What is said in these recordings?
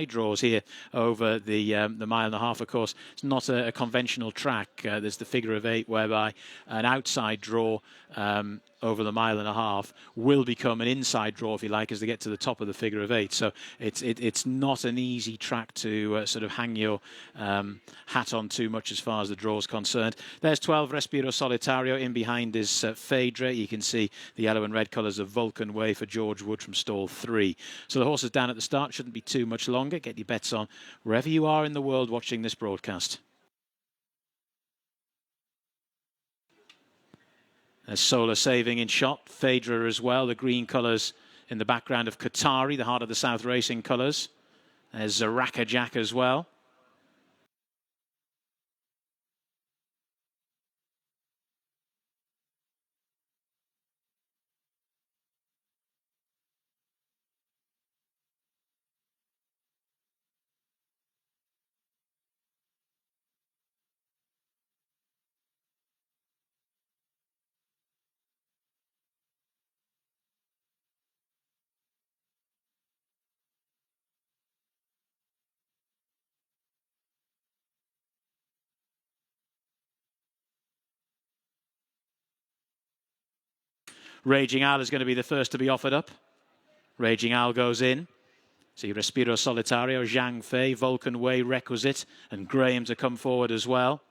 draws here over the mile and a half. Of course, it's not a conventional track. There's the figure of 8 whereby an outside draw over the mile and a half will become an inside draw, if you like, as they get to the top of the figure of 8. So it's not an easy track to sort of hang your hat on too much as far as the draw is concerned. There's 12 Respiro Solitario. In behind is Phaedra. You can see the yellow and red colours of Vulcan Way for George Wood from stall 3. So the horses down at the start shouldn't be too much longer. Get your bets on wherever you are in the world watching this broadcast. There's Solar Saving in shot, Phaedra as well, the green colours in the background of Qatari, the Heart of the South Racing colours. There's Zaraka Jack as well. Raging Owl is going to be the first to be offered up. Raging Owl goes in. See Respiro Solitario, Zhang Fei, Vulcan Way, Requisite, and Graham to come forward as well.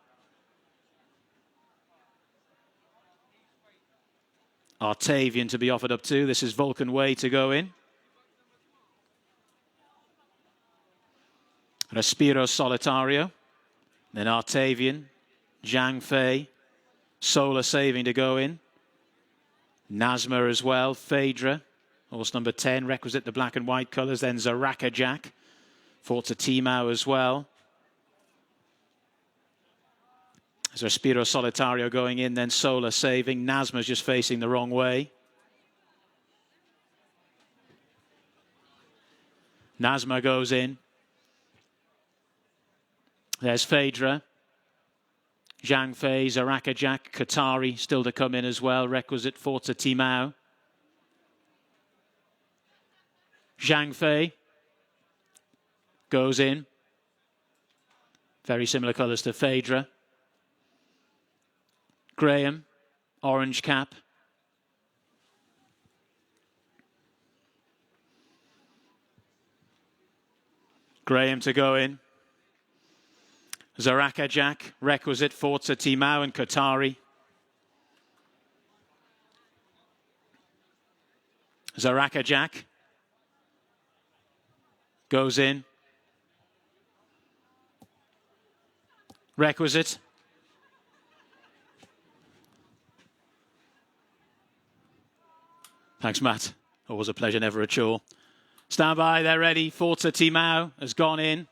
Artavian to be offered up too. This is Vulcan Way to go in. Respiro Solitario. Then Artavian, Zhang Fei, Solar Saving to go in. Nazma as well, Phaedra, horse number 10, Requisite the black and white colours, then Zaraka Jack, Forza Timau as well. There's Respiro Solitario going in, then Solar Saving, Nazma's just facing the wrong way. Nazma goes in. There's Phaedra. Zhang Fei, Zaraka Jack, Qatari still to come in as well. Requisite Forza Timau. Zhang Fei goes in. Very similar colours to Phaedra. Graham, orange cap. Graham to go in. Zaraka Jack, Requisite, Forza Timau and Qatari. Zaraka Jack goes in. Requisite. Thanks, Matt. Always a pleasure, never a chore. Stand by, they're ready. Forza Timau has gone in.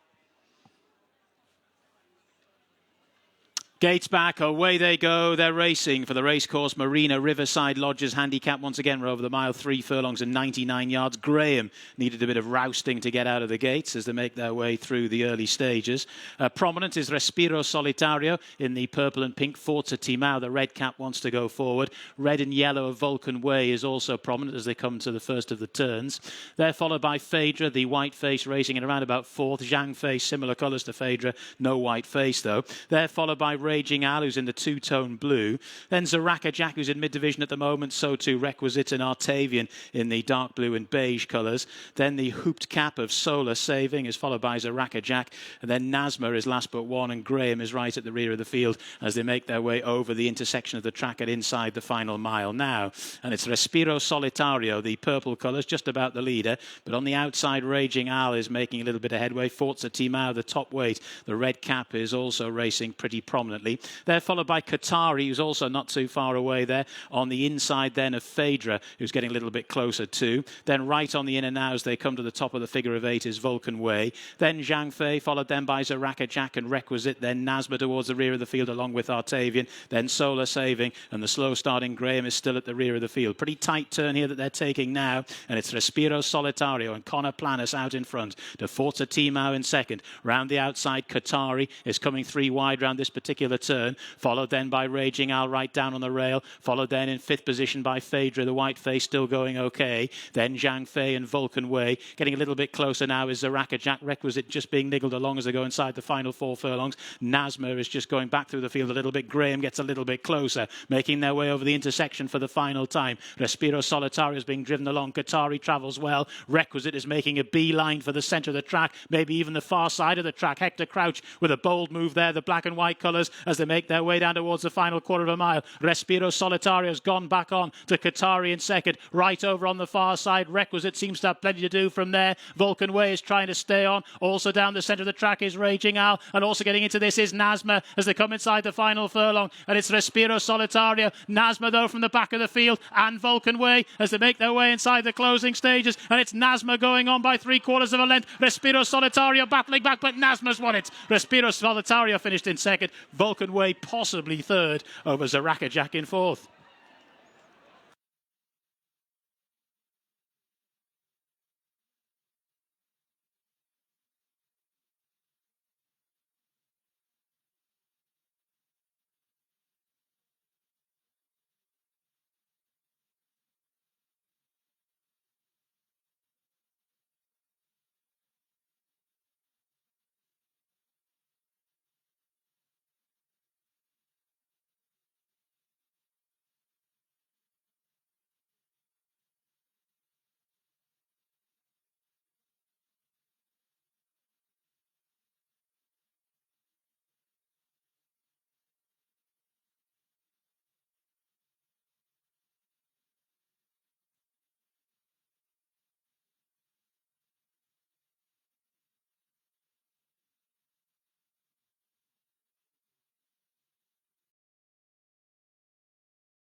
Gates back, away they go. They're racing for the racecourse Marina Riverside Lodges handicap. Once again, we're over the mile, 3 furlongs and 99 yards. Graham needed a bit of rousting to get out of the gates as they make their way through the early stages. Prominent is Respiro Solitario in the purple and pink. Forza Timau, the red cap, wants to go forward. Red and yellow of Vulcan Way is also prominent as they come to the first of the turns. They're followed by Phaedra, the white face, racing in around about 4th. Zhang Fei, similar colours to Phaedra, no white face though. They're followed by Raging Owl, who's in the two-tone blue. Then Zaraka Jack, who's in mid-division at the moment. So too Requisite and Artavian in the dark blue and beige colours. Then the hooped cap of Solar Saving is followed by Zaraka Jack. And then Nazma is last but one, and Graham is right at the rear of the field as they make their way over the intersection of the track and inside the final mile now. And it's Respiro Solitario, the purple colours, just about the leader. But on the outside, Raging Owl is making a little bit of headway. Forza Timau, the top weight. The red cap is also racing pretty prominently. They're followed by Qatari, who's also not too far away there. On the inside then of Phaedra, who's getting a little bit closer too. Then right on the in and out as they come to the top of the figure of 8 is Vulcan Way. Then Zhang Fei, followed then by Zaraka Jack and Requisite. Then Nazma towards the rear of the field along with Artavian. Then Solar Saving, and the slow starting Graham is still at the rear of the field. Pretty tight turn here that they're taking now, and it's Respiro Solitario and Connor Planus out in front to Forza Timau in second. Round the outside, Qatari is coming 3 wide round this particular the turn, followed then by Raging Al right down on the rail, followed then in 5th position by Phaedra, the white face still going okay. Then Zhang Fei and Vulcan Way. Getting a little bit closer now is Zaraka Jack Requisite just being niggled along as they go inside the final 4 furlongs. Nasma is just going back through the field a little bit. Graham gets a little bit closer, making their way over the intersection for the final time. Respiro Solitario is being driven along. Qatari travels well. Requisite is making a beeline for the centre of the track, maybe even the far side of the track. Hector Crouch with a bold move there, the black and white colours as they make their way down towards the final quarter of a mile. Respiro Solitario has gone back on to Qatari in second. Right over on the far side, Requisite seems to have plenty to do from there. Vulcan Way is trying to stay on. Also down the centre of the track is Raging Al, and also getting into this is Nasma as they come inside the final furlong, and it's Respiro Solitario. Nasma though from the back of the field, and Vulcan Way as they make their way inside the closing stages, and it's Nasma going on by 3/4 of a length. Respiro Solitario battling back, but Nasma's won it. Respiro Solitario finished in second. Vulcan Way possibly third over Zaraka Jack in fourth.